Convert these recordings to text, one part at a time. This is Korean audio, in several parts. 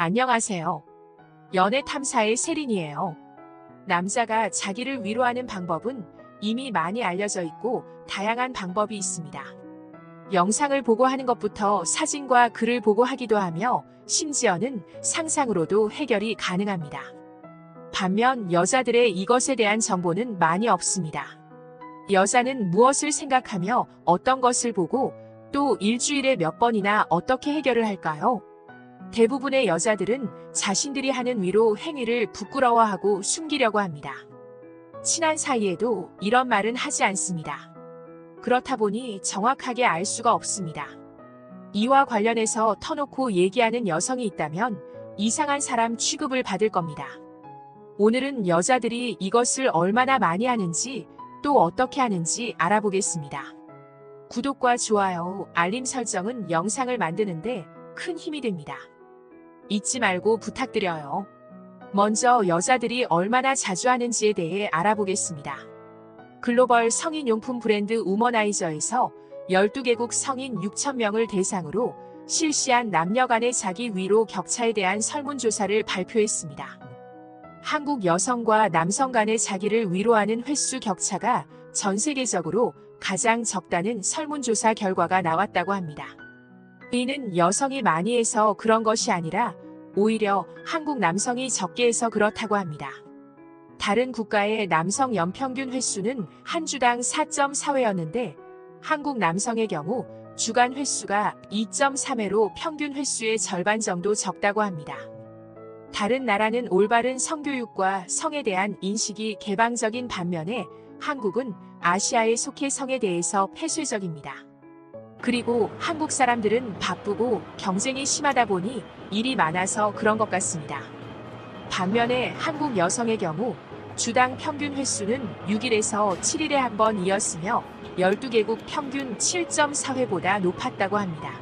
안녕하세요. 연애 탐사의 세린이에요. 남자가 자기를 위로하는 방법은 이미 많이 알려져 있고 다양한 방법이 있습니다. 영상을 보고 하는 것부터 사진과 글을 보고 하기도 하며 심지어는 상상으로도 해결이 가능합니다. 반면 여자들의 이것에 대한 정보는 많이 없습니다. 여자는 무엇을 생각하며 어떤 것을 보고 또 일주일에 몇 번이나 어떻게 해결을 할까요? 대부분의 여자들은 자신들이 하는 위로 행위를 부끄러워하고 숨기려고 합니다. 친한 사이에도 이런 말은 하지 않습니다. 그렇다 보니 정확하게 알 수가 없습니다. 이와 관련해서 터놓고 얘기하는 여성이 있다면 이상한 사람 취급을 받을 겁니다. 오늘은 여자들이 이것을 얼마나 많이 하는지 또 어떻게 하는지 알아보겠습니다. 구독과 좋아요, 알림 설정은 영상을 만드는데 큰 힘이 됩니다. 잊지 말고 부탁드려요. 먼저 여자들이 얼마나 자주 하는지에 대해 알아보겠습니다. 글로벌 성인용품 브랜드 우머나이저에서 12개국 성인 6,000명을 대상으로 실시한 남녀 간의 자기 위로 격차에 대한 설문조사를 발표했습니다. 한국 여성과 남성 간의 자기를 위로하는 횟수 격차가 전 세계적으로 가장 적다는 설문조사 결과가 나왔다고 합니다. 이는 여성이 많이 해서 그런 것이 아니라 오히려 한국 남성이 적게 해서 그렇다고 합니다. 다른 국가의 남성 연평균 횟수는 한 주당 4.4회였는데 한국 남성의 경우 주간 횟수가 2.3회로 평균 횟수의 절반 정도 적다고 합니다. 다른 나라는 올바른 성교육과 성에 대한 인식이 개방적인 반면에 한국은 아시아에 속해 성에 대해서 폐쇄적입니다. 그리고 한국 사람들은 바쁘고 경쟁이 심하다 보니 일이 많아서 그런 것 같습니다. 반면에 한국 여성의 경우 주당 평균 횟수는 6일에서 7일에 한 번이었으며 12개국 평균 7.4회보다 높았다고 합니다.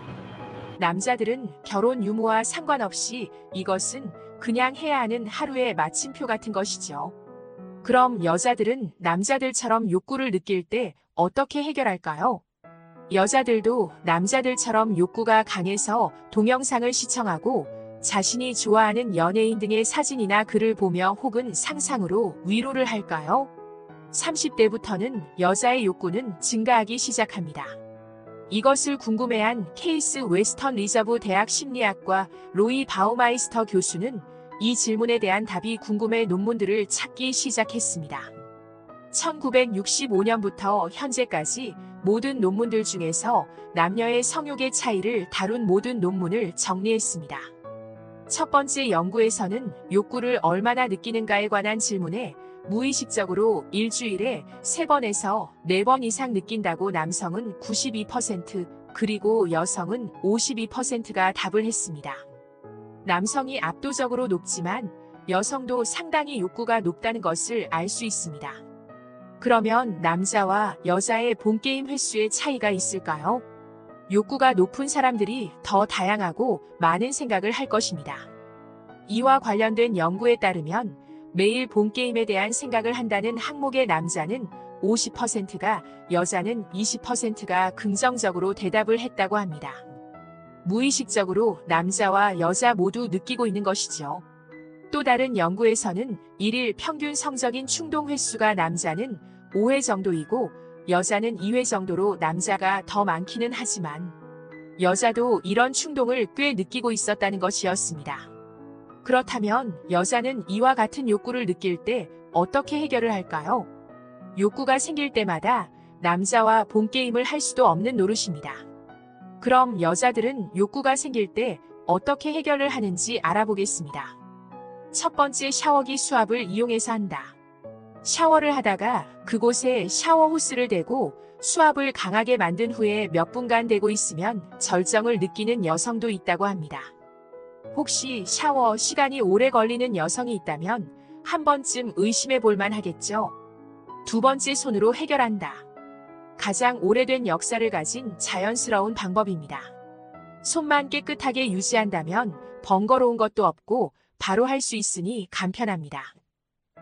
남자들은 결혼 유무와 상관없이 이것은 그냥 해야 하는 하루의 마침표 같은 것이죠. 그럼 여자들은 남자들처럼 욕구를 느낄 때 어떻게 해결할까요? 여자들도 남자들처럼 욕구가 강해서 동영상을 시청하고 자신이 좋아하는 연예인 등의 사진이나 글을 보며 혹은 상상으로 위로를 할까요? 30대부터는 여자의 욕구는 증가하기 시작합니다. 이것을 궁금해한 케이스 웨스턴 리저브 대학 심리학과 로이 바우마이스터 교수는 이 질문에 대한 답이 궁금해 논문들을 찾기 시작했습니다. 1965년부터 현재까지 모든 논문들 중에서 남녀의 성욕의 차이를 다룬 모든 논문을 정리했습니다. 첫 번째 연구에서는 욕구를 얼마나 느끼는가에 관한 질문에 무의식적으로 일주일에 3번에서 4번 이상 느낀다고 남성은 92% 그리고 여성은 52%가 답을 했습니다. 남성이 압도적으로 높지만 여성도 상당히 욕구가 높다는 것을 알 수 있습니다. 그러면 남자와 여자의 본게임 횟수의 차이가 있을까요? 욕구가 높은 사람들이 더 다양하고 많은 생각을 할 것입니다. 이와 관련된 연구에 따르면 매일 본게임에 대한 생각을 한다는 항목의 남자는 50%가 여자는 20%가 긍정적으로 대답을 했다고 합니다. 무의식적으로 남자와 여자 모두 느끼고 있는 것이죠. 또 다른 연구에서는 1일 평균 성적인 충동 횟수가 남자는 5회 정도이고 여자는 2회 정도로 남자가 더 많기는 하지만 여자도 이런 충동을 꽤 느끼고 있었다는 것이었습니다. 그렇다면 여자는 이와 같은 욕구를 느낄 때 어떻게 해결을 할까요? 욕구가 생길 때마다 남자와 본게임을 할 수도 없는 노릇입니다. 그럼 여자들은 욕구가 생길 때 어떻게 해결을 하는지 알아보겠습니다. 첫 번째, 샤워기 수압을 이용해서 한다. 샤워를 하다가 그곳에 샤워 호스를 대고 수압을 강하게 만든 후에 몇 분간 대고 있으면 절정을 느끼는 여성도 있다고 합니다. 혹시 샤워 시간이 오래 걸리는 여성이 있다면 한 번쯤 의심해 볼 만하겠죠. 두 번째, 손으로 해결한다. 가장 오래된 역사를 가진 자연스러운 방법입니다. 손만 깨끗하게 유지한다면 번거로운 것도 없고 바로 할 수 있으니 간편합니다.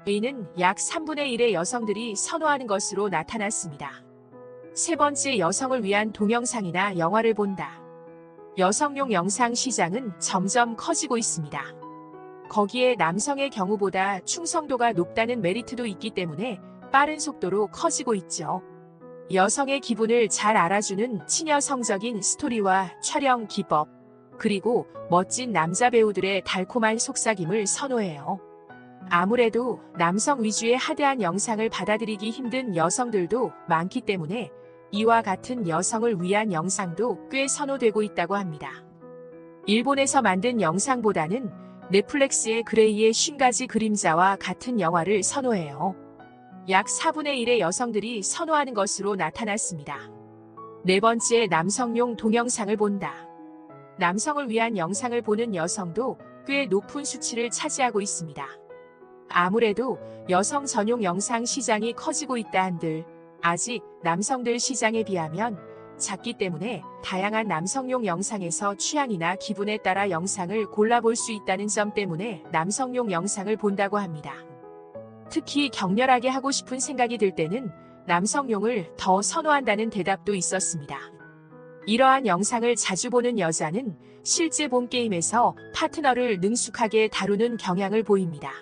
이는 약 3분의 1의 여성들이 선호하는 것으로 나타났습니다. 세 번째, 여성을 위한 동영상이나 영화를 본다. 여성용 영상 시장은 점점 커지고 있습니다. 거기에 남성의 경우보다 충성도가 높다는 메리트도 있기 때문에 빠른 속도로 커지고 있죠. 여성의 기분을 잘 알아주는 친여성적인 스토리와 촬영 기법, 그리고 멋진 남자 배우들의 달콤한 속삭임을 선호해요. 아무래도 남성 위주의 하드한 영상을 받아들이기 힘든 여성들도 많기 때문에 이와 같은 여성을 위한 영상도 꽤 선호되고 있다고 합니다. 일본에서 만든 영상보다는 넷플릭스의 그레이의 50가지 그림자와 같은 영화를 선호해요. 약 4분의 1의 여성들이 선호하는 것으로 나타났습니다. 네 번째, 남성용 동영상을 본다. 남성을 위한 영상을 보는 여성도 꽤 높은 수치를 차지하고 있습니다. 아무래도 여성 전용 영상 시장이 커지고 있다 한들 아직 남성들 시장에 비하면 작기 때문에 다양한 남성용 영상에서 취향이나 기분에 따라 영상을 골라볼 수 있다는 점 때문에 남성용 영상을 본다고 합니다. 특히 격렬하게 하고 싶은 생각이 들 때는 남성용을 더 선호한다는 대답도 있었습니다. 이러한 영상을 자주 보는 여자는 실제 본 게임에서 파트너를 능숙하게 다루는 경향을 보입니다.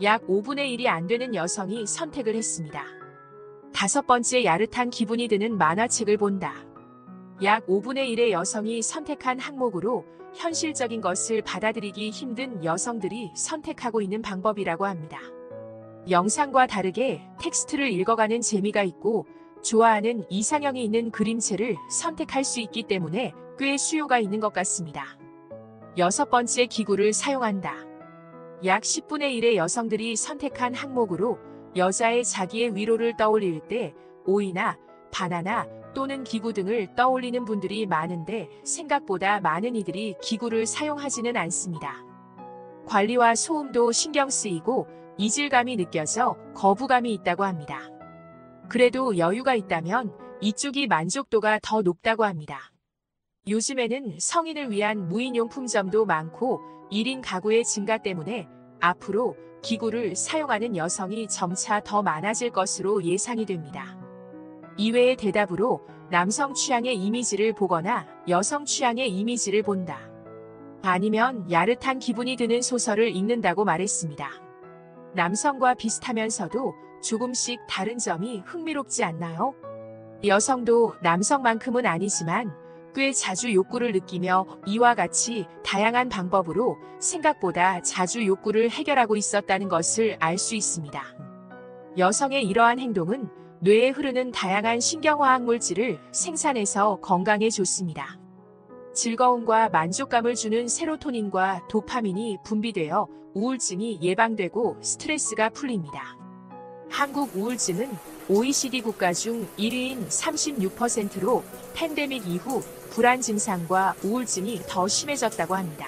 약 5분의 1이 안 되는 여성이 선택을 했습니다. 다섯 번째, 야릇한 기분이 드는 만화책을 본다. 약 5분의 1의 여성이 선택한 항목으로 현실적인 것을 받아들이기 힘든 여성들이 선택하고 있는 방법이라고 합니다. 영상과 다르게 텍스트를 읽어가는 재미가 있고 좋아하는 이상형이 있는 그림체를 선택할 수 있기 때문에 꽤 수요가 있는 것 같습니다. 여섯 번째, 기구를 사용한다. 약 10분의 1의 여성들이 선택한 항목으로 여자의 자기의 위로를 떠올릴 때 오이나 바나나 또는 기구 등을 떠올리는 분들이 많은데 생각보다 많은 이들이 기구를 사용하지는 않습니다. 관리와 소음도 신경 쓰이고 이질감이 느껴져 거부감이 있다고 합니다. 그래도 여유가 있다면 이쪽이 만족도가 더 높다고 합니다. 요즘에는 성인을 위한 무인용품점도 많고 1인 가구의 증가 때문에 앞으로 기구를 사용하는 여성이 점차 더 많아질 것으로 예상이 됩니다. 이외의 대답으로 남성 취향의 이미지를 보거나 여성 취향의 이미지를 본다. 아니면 야릇한 기분이 드는 소설을 읽는다고 말했습니다. 남성과 비슷하면서도 조금씩 다른 점이 흥미롭지 않나요? 여성도 남성만큼은 아니지만 꽤 자주 욕구를 느끼며 이와 같이 다양한 방법으로 생각보다 자주 욕구를 해결하고 있었다는 것을 알 수 있습니다. 여성의 이러한 행동은 뇌에 흐르는 다양한 신경화학 물질을 생산해서 건강에 좋습니다. 즐거움과 만족감을 주는 세로토닌과 도파민이 분비되어 우울증이 예방되고 스트레스가 풀립니다. 한국 우울증은 OECD 국가 중 1위인 36%로 팬데믹 이후 불안 증상과 우울증이 더 심해졌다고 합니다.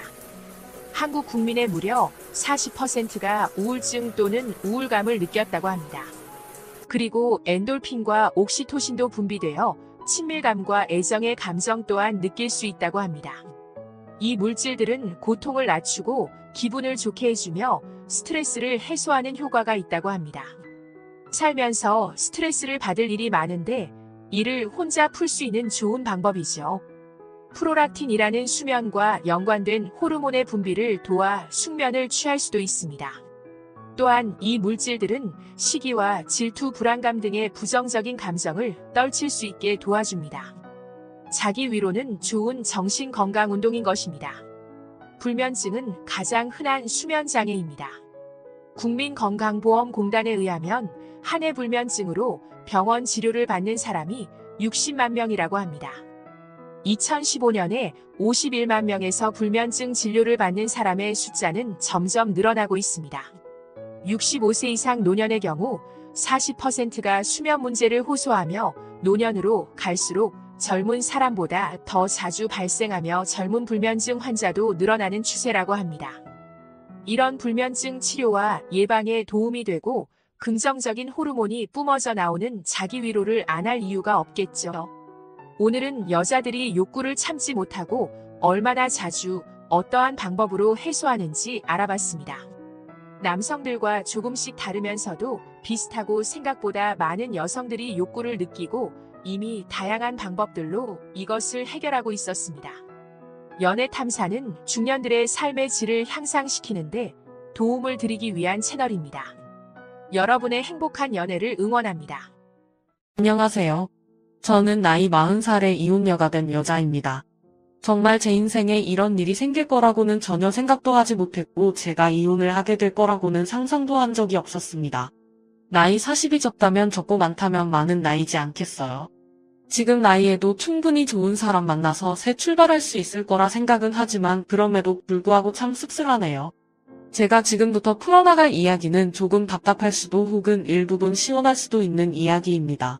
한국 국민의 무려 40%가 우울증 또는 우울감을 느꼈다고 합니다. 그리고 엔돌핀과 옥시토신도 분비되어 친밀감과 애정의 감정 또한 느낄 수 있다고 합니다. 이 물질들은 고통을 낮추고 기분을 좋게 해주며 스트레스를 해소하는 효과가 있다고 합니다. 살면서 스트레스를 받을 일이 많은데 이를 혼자 풀 수 있는 좋은 방법이죠. 프로락틴이라는 수면과 연관된 호르몬의 분비를 도와 숙면을 취할 수도 있습니다. 또한 이 물질들은 시기와 질투, 불안감 등의 부정적인 감정을 떨칠 수 있게 도와줍니다. 자기 위로는 좋은 정신 건강 운동인 것입니다. 불면증은 가장 흔한 수면 장애입니다. 국민건강보험공단에 의하면 한 해 불면증으로 병원 치료를 받는 사람이 60만 명이라고 합니다. 2015년에 51만 명에서 불면증 진료를 받는 사람의 숫자는 점점 늘어나고 있습니다. 65세 이상 노년의 경우 40%가 수면 문제를 호소하며 노년으로 갈수록 젊은 사람보다 더 자주 발생하며 젊은 불면증 환자도 늘어나는 추세라고 합니다. 이런 불면증 치료와 예방에 도움이 되고 긍정적인 호르몬이 뿜어져 나오는 자기 위로를 안 할 이유가 없겠죠. 오늘은 여자들이 욕구를 참지 못하고 얼마나 자주 어떠한 방법으로 해소하는지 알아봤습니다. 남성들과 조금씩 다르면서도 비슷하고 생각보다 많은 여성들이 욕구를 느끼고 이미 다양한 방법들로 이것을 해결하고 있었습니다. 연애 탐사는 중년들의 삶의 질을 향상시키는데 도움을 드리기 위한 채널입니다. 여러분의 행복한 연애를 응원합니다. 안녕하세요. 저는 나이 40살의 이혼녀가 된 여자입니다. 정말 제 인생에 이런 일이 생길 거라고는 전혀 생각도 하지 못했고 제가 이혼을 하게 될 거라고는 상상도 한 적이 없었습니다. 나이 40이 적다면 적고 많다면 많은 나이지 않겠어요. 지금 나이에도 충분히 좋은 사람 만나서 새 출발할 수 있을 거라 생각은 하지만 그럼에도 불구하고 참 씁쓸하네요. 제가 지금부터 풀어나갈 이야기는 조금 답답할 수도 혹은 일부분 시원할 수도 있는 이야기입니다.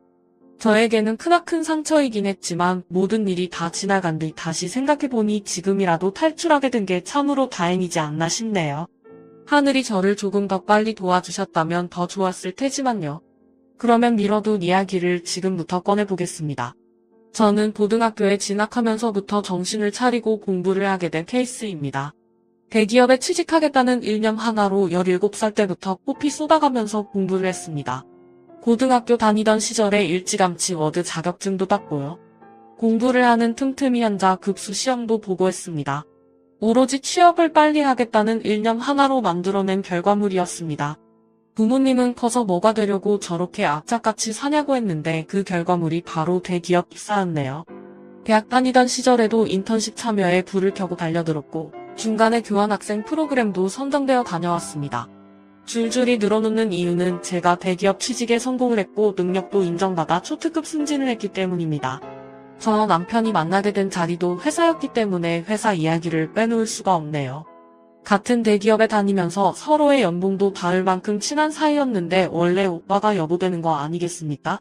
저에게는 크나큰 상처이긴 했지만 모든 일이 다 지나간 뒤 다시 생각해보니 지금이라도 탈출하게 된 게 참으로 다행이지 않나 싶네요. 하늘이 저를 조금 더 빨리 도와주셨다면 더 좋았을 테지만요. 그러면 미뤄둔 이야기를 지금부터 꺼내보겠습니다. 저는 고등학교에 진학하면서부터 정신을 차리고 공부를 하게 된 케이스입니다. 대기업에 취직하겠다는 일념 하나로 17살 때부터 뽀피 쏟아가면서 공부를 했습니다. 고등학교 다니던 시절에 일찌감치 워드 자격증도 땄고요. 공부를 하는 틈틈이 앉아 급수 시험도 보고 했습니다. 오로지 취업을 빨리 하겠다는 일념 하나로 만들어낸 결과물이었습니다. 부모님은 커서 뭐가 되려고 저렇게 악착같이 사냐고 했는데 그 결과물이 바로 대기업 입사였네요. 대학 다니던 시절에도 인턴십 참여에 불을 켜고 달려들었고 중간에 교환학생 프로그램도 선정되어 다녀왔습니다. 줄줄이 늘어놓는 이유는 제가 대기업 취직에 성공을 했고 능력도 인정받아 초특급 승진을 했기 때문입니다. 저 남편이 만나게 된 자리도 회사였기 때문에 회사 이야기를 빼놓을 수가 없네요. 같은 대기업에 다니면서 서로의 연봉도 닿을 만큼 친한 사이였는데 원래 오빠가 여보 되는 거 아니겠습니까?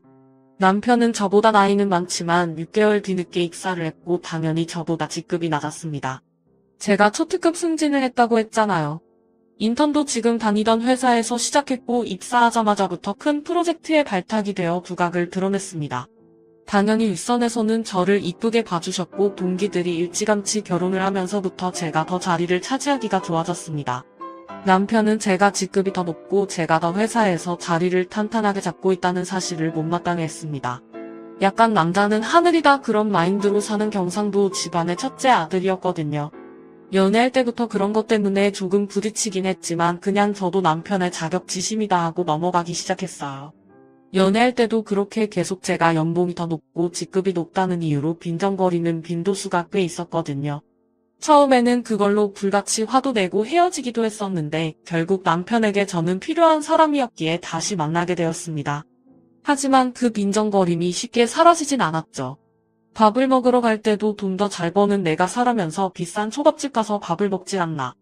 남편은 저보다 나이는 많지만 6개월 뒤늦게 입사를 했고 당연히 저보다 직급이 낮았습니다. 제가 초특급 승진을 했다고 했잖아요. 인턴도 지금 다니던 회사에서 시작했고 입사하자마자부터 큰 프로젝트에 발탁이 되어 두각을 드러냈습니다. 당연히 윗선에서는 저를 이쁘게 봐주셨고 동기들이 일찌감치 결혼을 하면서부터 제가 더 자리를 차지하기가 좋아졌습니다. 남편은 제가 직급이 더 높고 제가 더 회사에서 자리를 탄탄하게 잡고 있다는 사실을 못마땅해 했습니다. 약간 남자는 하늘이다 그런 마인드로 사는 경상도 집안의 첫째 아들이었거든요. 연애할 때부터 그런 것 때문에 조금 부딪히긴 했지만 그냥 저도 남편의 자격지심이다 하고 넘어가기 시작했어요. 연애할 때도 그렇게 계속 제가 연봉이 더 높고 직급이 높다는 이유로 빈정거리는 빈도수가 꽤 있었거든요. 처음에는 그걸로 불같이 화도 내고 헤어지기도 했었는데 결국 남편에게 저는 필요한 사람이었기에 다시 만나게 되었습니다. 하지만 그 빈정거림이 쉽게 사라지진 않았죠. 밥을 먹으러 갈 때도 돈 더 잘 버는 내가 사라면서 비싼 초밥집 가서 밥을 먹지 않나.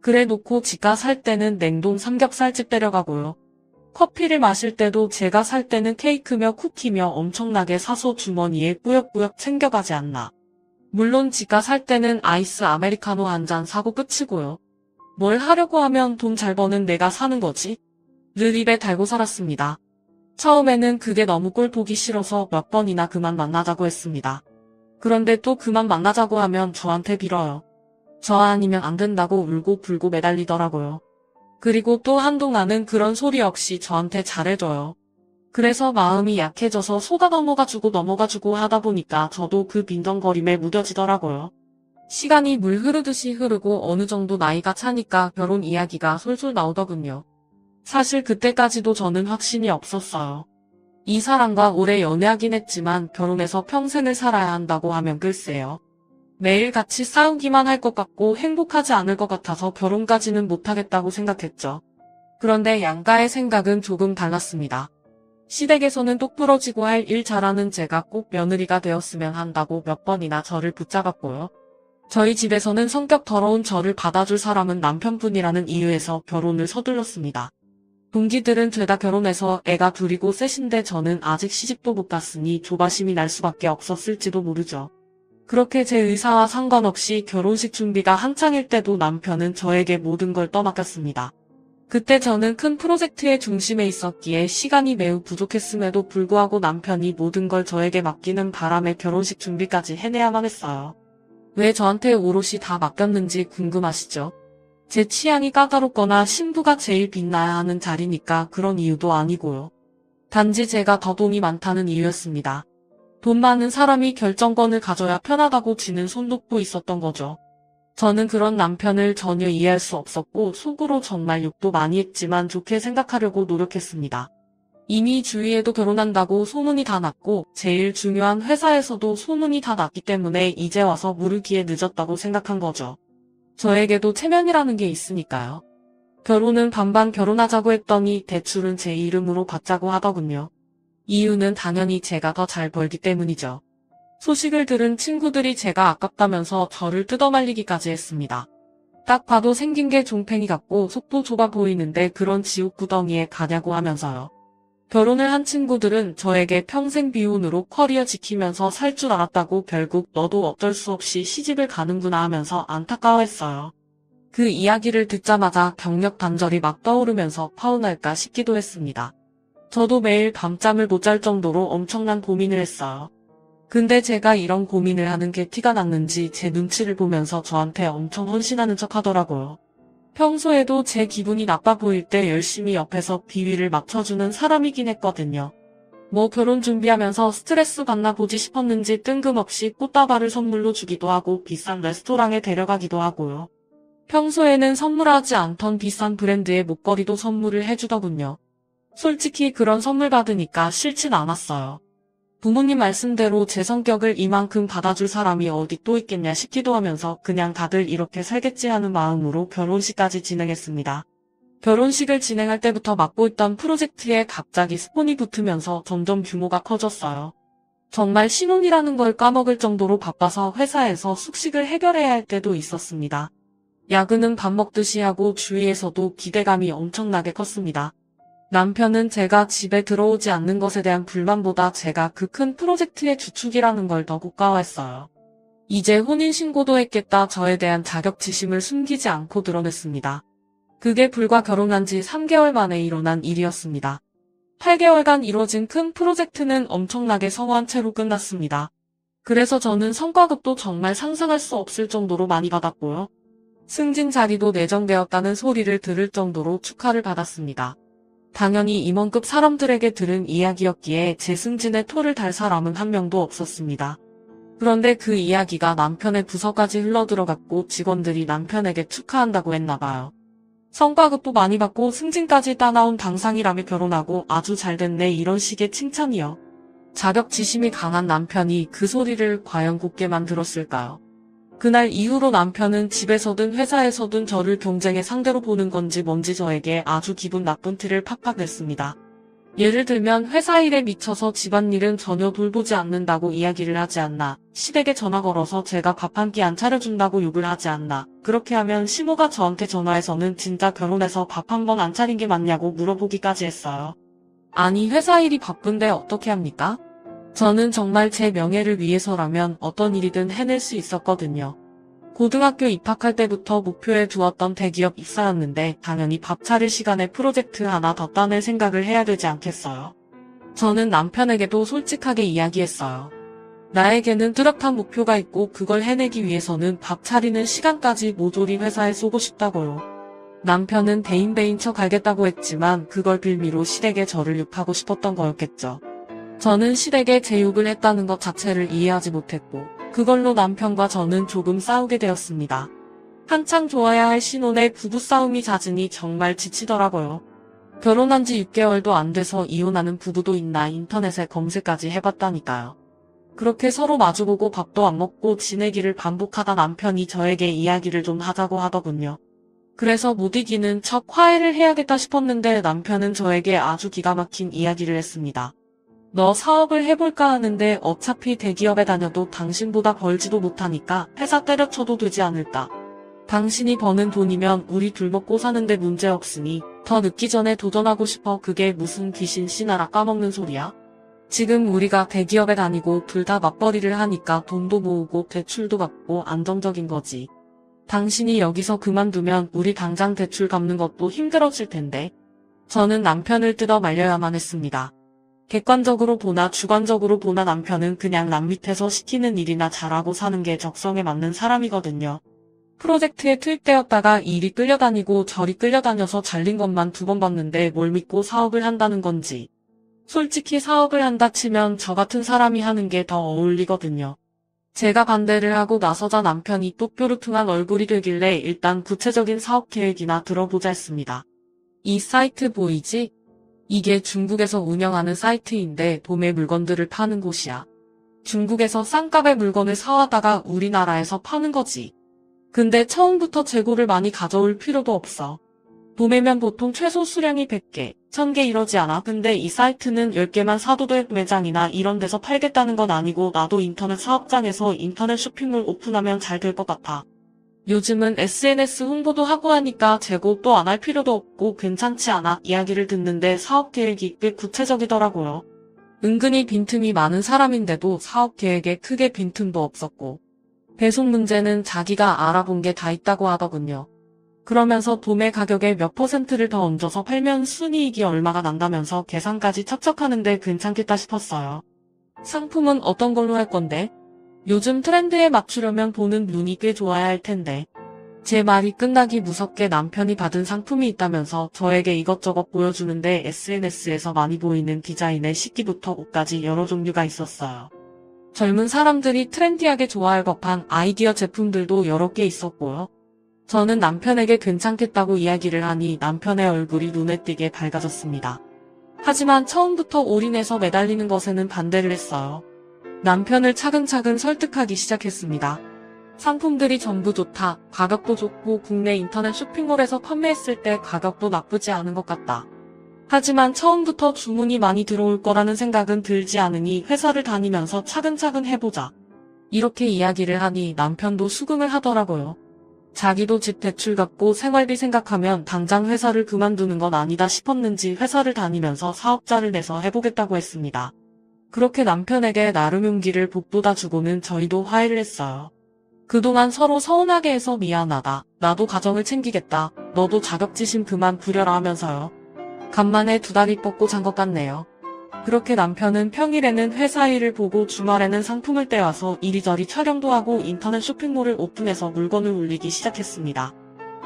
그래 놓고 지가 살 때는 냉동 삼겹살집 데려가고요. 커피를 마실 때도 제가 살 때는 케이크며 쿠키며 엄청나게 사서 주머니에 꾸역꾸역 챙겨가지 않나. 물론 지가 살 때는 아이스 아메리카노 한 잔 사고 끝이고요. 뭘 하려고 하면 돈 잘 버는 내가 사는 거지? 를 입에 달고 살았습니다. 처음에는 그게 너무 꼴 보기 싫어서 몇 번이나 그만 만나자고 했습니다. 그런데 또 그만 만나자고 하면 저한테 빌어요. 저 아니면 안 된다고 울고 불고 매달리더라고요. 그리고 또 한동안은 그런 소리 없이 저한테 잘해줘요. 그래서 마음이 약해져서 속아 넘어가주고 하다 보니까 저도 그 빈정거림에 무뎌지더라고요. 시간이 물 흐르듯이 흐르고 어느 정도 나이가 차니까 결혼 이야기가 솔솔 나오더군요. 사실 그때까지도 저는 확신이 없었어요. 이 사람과 오래 연애하긴 했지만 결혼해서 평생을 살아야 한다고 하면 글쎄요. 매일 같이 싸우기만 할 것 같고 행복하지 않을 것 같아서 결혼까지는 못하겠다고 생각했죠. 그런데 양가의 생각은 조금 달랐습니다. 시댁에서는 똑부러지고 할 일 잘하는 제가 꼭 며느리가 되었으면 한다고 몇 번이나 저를 붙잡았고요. 저희 집에서는 성격 더러운 저를 받아줄 사람은 남편뿐이라는 이유에서 결혼을 서둘렀습니다. 동기들은 죄다 결혼해서 애가 둘이고 셋인데 저는 아직 시집도 못 갔으니 조바심이 날 수밖에 없었을지도 모르죠. 그렇게 제 의사와 상관없이 결혼식 준비가 한창일 때도 남편은 저에게 모든 걸 떠맡겼습니다. 그때 저는 큰 프로젝트의 중심에 있었기에 시간이 매우 부족했음에도 불구하고 남편이 모든 걸 저에게 맡기는 바람에 결혼식 준비까지 해내야만 했어요. 왜 저한테 오롯이 다 맡겼는지 궁금하시죠? 제 취향이 까다롭거나 신부가 제일 빛나야 하는 자리니까 그런 이유도 아니고요. 단지 제가 더 돈이 많다는 이유였습니다. 돈 많은 사람이 결정권을 가져야 편하다고 지는 손 놓고 있었던 거죠. 저는 그런 남편을 전혀 이해할 수 없었고 속으로 정말 욕도 많이 했지만 좋게 생각하려고 노력했습니다. 이미 주위에도 결혼한다고 소문이 다 났고 제일 중요한 회사에서도 소문이 다 났기 때문에 이제 와서 모르기에 늦었다고 생각한 거죠. 저에게도 체면이라는 게 있으니까요. 결혼은 반반 결혼하자고 했더니 대출은 제 이름으로 받자고 하더군요. 이유는 당연히 제가 더 잘 벌기 때문이죠. 소식을 들은 친구들이 제가 아깝다면서 저를 뜯어말리기까지 했습니다. 딱 봐도 생긴 게 종팽이 같고 속도 좁아 보이는데 그런 지옥구덩이에 가냐고 하면서요. 결혼을 한 친구들은 저에게 평생 비혼으로 커리어 지키면서 살 줄 알았다고 결국 너도 어쩔 수 없이 시집을 가는구나 하면서 안타까워했어요. 그 이야기를 듣자마자 경력 단절이 막 떠오르면서 파혼할까 싶기도 했습니다. 저도 매일 밤잠을 못 잘 정도로 엄청난 고민을 했어요. 근데 제가 이런 고민을 하는 게 티가 났는지 제 눈치를 보면서 저한테 엄청 헌신하는 척 하더라고요. 평소에도 제 기분이 나빠 보일 때 열심히 옆에서 비위를 맞춰주는 사람이긴 했거든요. 뭐 결혼 준비하면서 스트레스 받나 보지 싶었는지 뜬금없이 꽃다발을 선물로 주기도 하고 비싼 레스토랑에 데려가기도 하고요. 평소에는 선물하지 않던 비싼 브랜드의 목걸이도 선물을 해주더군요. 솔직히 그런 선물 받으니까 싫진 않았어요. 부모님 말씀대로 제 성격을 이만큼 받아줄 사람이 어디 또 있겠냐 싶기도 하면서 그냥 다들 이렇게 살겠지 하는 마음으로 결혼식까지 진행했습니다. 결혼식을 진행할 때부터 맡고 있던 프로젝트에 갑자기 스폰이 붙으면서 점점 규모가 커졌어요. 정말 신혼이라는 걸 까먹을 정도로 바빠서 회사에서 숙식을 해결해야 할 때도 있었습니다. 야근은 밥 먹듯이 하고 주위에서도 기대감이 엄청나게 컸습니다. 남편은 제가 집에 들어오지 않는 것에 대한 불만보다 제가 그 큰 프로젝트의 주축이라는 걸 더 국가화했어요. 이제 혼인신고도 했겠다 저에 대한 자격지심을 숨기지 않고 드러냈습니다. 그게 불과 결혼한 지 3개월 만에 일어난 일이었습니다. 8개월간 이뤄진 큰 프로젝트는 엄청나게 성공한 채로 끝났습니다. 그래서 저는 성과급도 정말 상상할 수 없을 정도로 많이 받았고요. 승진 자리도 내정되었다는 소리를 들을 정도로 축하를 받았습니다. 당연히 임원급 사람들에게 들은 이야기였기에 제 승진에 토를 달 사람은 한 명도 없었습니다. 그런데 그 이야기가 남편의 부서까지 흘러들어갔고 직원들이 남편에게 축하한다고 했나봐요. 성과급도 많이 받고 승진까지 따나온 당상이라며 결혼하고 아주 잘됐네 이런 식의 칭찬이요. 자격지심이 강한 남편이 그 소리를 과연 곱게만 들었을까요? 그날 이후로 남편은 집에서든 회사에서든 저를 경쟁의 상대로 보는 건지 뭔지 저에게 아주 기분 나쁜 티를 팍팍 냈습니다. 예를 들면 회사 일에 미쳐서 집안일은 전혀 돌보지 않는다고 이야기를 하지 않나, 시댁에 전화 걸어서 제가 밥 한 끼 안 차려준다고 욕을 하지 않나, 그렇게 하면 시모가 저한테 전화해서는 진짜 결혼해서 밥 한 번 안 차린 게 맞냐고 물어보기까지 했어요. 아니 회사 일이 바쁜데 어떻게 합니까? 저는 정말 제 명예를 위해서라면 어떤 일이든 해낼 수 있었거든요. 고등학교 입학할 때부터 목표에 두었던 대기업 입사였는데 당연히 밥 차릴 시간에 프로젝트 하나 더 따낼 생각을 해야 되지 않겠어요. 저는 남편에게도 솔직하게 이야기했어요. 나에게는 뚜렷한 목표가 있고 그걸 해내기 위해서는 밥 차리는 시간까지 모조리 회사에 쏘고 싶다고요. 남편은 대인배인 척 알겠다고 했지만 그걸 빌미로 시댁에 저를 욕하고 싶었던 거였겠죠. 저는 시댁에 제 욕을 했다는 것 자체를 이해하지 못했고 그걸로 남편과 저는 조금 싸우게 되었습니다. 한창 좋아야 할 신혼에 부부싸움이 잦으니 정말 지치더라고요. 결혼한 지 6개월도 안 돼서 이혼하는 부부도 있나 인터넷에 검색까지 해봤다니까요. 그렇게 서로 마주보고 밥도 안 먹고 지내기를 반복하다 남편이 저에게 이야기를 좀 하자고 하더군요. 그래서 못 이기는 척 화해를 해야겠다 싶었는데 남편은 저에게 아주 기가 막힌 이야기를 했습니다. 너 사업을 해볼까 하는데 어차피 대기업에 다녀도 당신보다 벌지도 못하니까 회사 때려쳐도 되지 않을까. 당신이 버는 돈이면 우리 둘 먹고 사는데 문제 없으니 더 늦기 전에 도전하고 싶어. 그게 무슨 귀신 씨나라 까먹는 소리야? 지금 우리가 대기업에 다니고 둘 다 맞벌이를 하니까 돈도 모으고 대출도 받고 안정적인 거지. 당신이 여기서 그만두면 우리 당장 대출 갚는 것도 힘들어질 텐데. 저는 남편을 뜯어 말려야만 했습니다. 객관적으로 보나 주관적으로 보나 남편은 그냥 남 밑에서 시키는 일이나 잘하고 사는 게 적성에 맞는 사람이거든요. 프로젝트에 투입되었다가 일이 끌려다니고 저리 끌려다녀서 잘린 것만 2번 봤는데 뭘 믿고 사업을 한다는 건지. 솔직히 사업을 한다 치면 저 같은 사람이 하는 게 더 어울리거든요. 제가 반대를 하고 나서자 남편이 또 뾰루퉁한 얼굴이 되길래 일단 구체적인 사업 계획이나 들어보자 했습니다. 이 사이트 보이지? 이게 중국에서 운영하는 사이트인데 도매 물건들을 파는 곳이야. 중국에서 싼값의 물건을 사와다가 우리나라에서 파는 거지. 근데 처음부터 재고를 많이 가져올 필요도 없어. 도매면 보통 최소 수량이 100개, 1000개 이러지 않아? 근데 이 사이트는 10개만 사도 돼. 매장이나 이런 데서 팔겠다는 건 아니고 나도 인터넷 사업장에서 인터넷 쇼핑몰 오픈하면 잘 될 것 같아. 요즘은 SNS 홍보도 하고 하니까 재고 또 안 할 필요도 없고 괜찮지 않아? 이야기를 듣는데 사업 계획이 꽤 구체적이더라고요. 은근히 빈틈이 많은 사람인데도 사업 계획에 크게 빈틈도 없었고 배송 문제는 자기가 알아본 게 다 있다고 하더군요. 그러면서 도매 가격에 몇 퍼센트를 더 얹어서 팔면 순이익이 얼마가 난다면서 계산까지 척척하는데 괜찮겠다 싶었어요. 상품은 어떤 걸로 할 건데? 요즘 트렌드에 맞추려면 보는 눈이 꽤 좋아야 할 텐데. 제 말이 끝나기 무섭게 남편이 받은 상품이 있다면서 저에게 이것저것 보여주는데 SNS에서 많이 보이는 디자인의 식기부터 옷까지 여러 종류가 있었어요. 젊은 사람들이 트렌디하게 좋아할 법한 아이디어 제품들도 여러 개 있었고요. 저는 남편에게 괜찮겠다고 이야기를 하니 남편의 얼굴이 눈에 띄게 밝아졌습니다. 하지만 처음부터 올인해서 매달리는 것에는 반대를 했어요. 남편을 차근차근 설득하기 시작했습니다. 상품들이 전부 좋다, 가격도 좋고 국내 인터넷 쇼핑몰에서 판매했을 때 가격도 나쁘지 않은 것 같다. 하지만 처음부터 주문이 많이 들어올 거라는 생각은 들지 않으니 회사를 다니면서 차근차근 해보자. 이렇게 이야기를 하니 남편도 수긍을 하더라고요. 자기도 집 대출 갚고 생활비 생각하면 당장 회사를 그만두는 건 아니다 싶었는지 회사를 다니면서 사업자를 내서 해보겠다고 했습니다. 그렇게 남편에게 나름 용기를 북돋아 주고는 저희도 화해를 했어요. 그동안 서로 서운하게 해서 미안하다. 나도 가정을 챙기겠다. 너도 자격지심 그만 부려라 하면서요. 간만에 두 다리 뻗고 잔 것 같네요. 그렇게 남편은 평일에는 회사 일을 보고 주말에는 상품을 떼와서 이리저리 촬영도 하고 인터넷 쇼핑몰을 오픈해서 물건을 올리기 시작했습니다.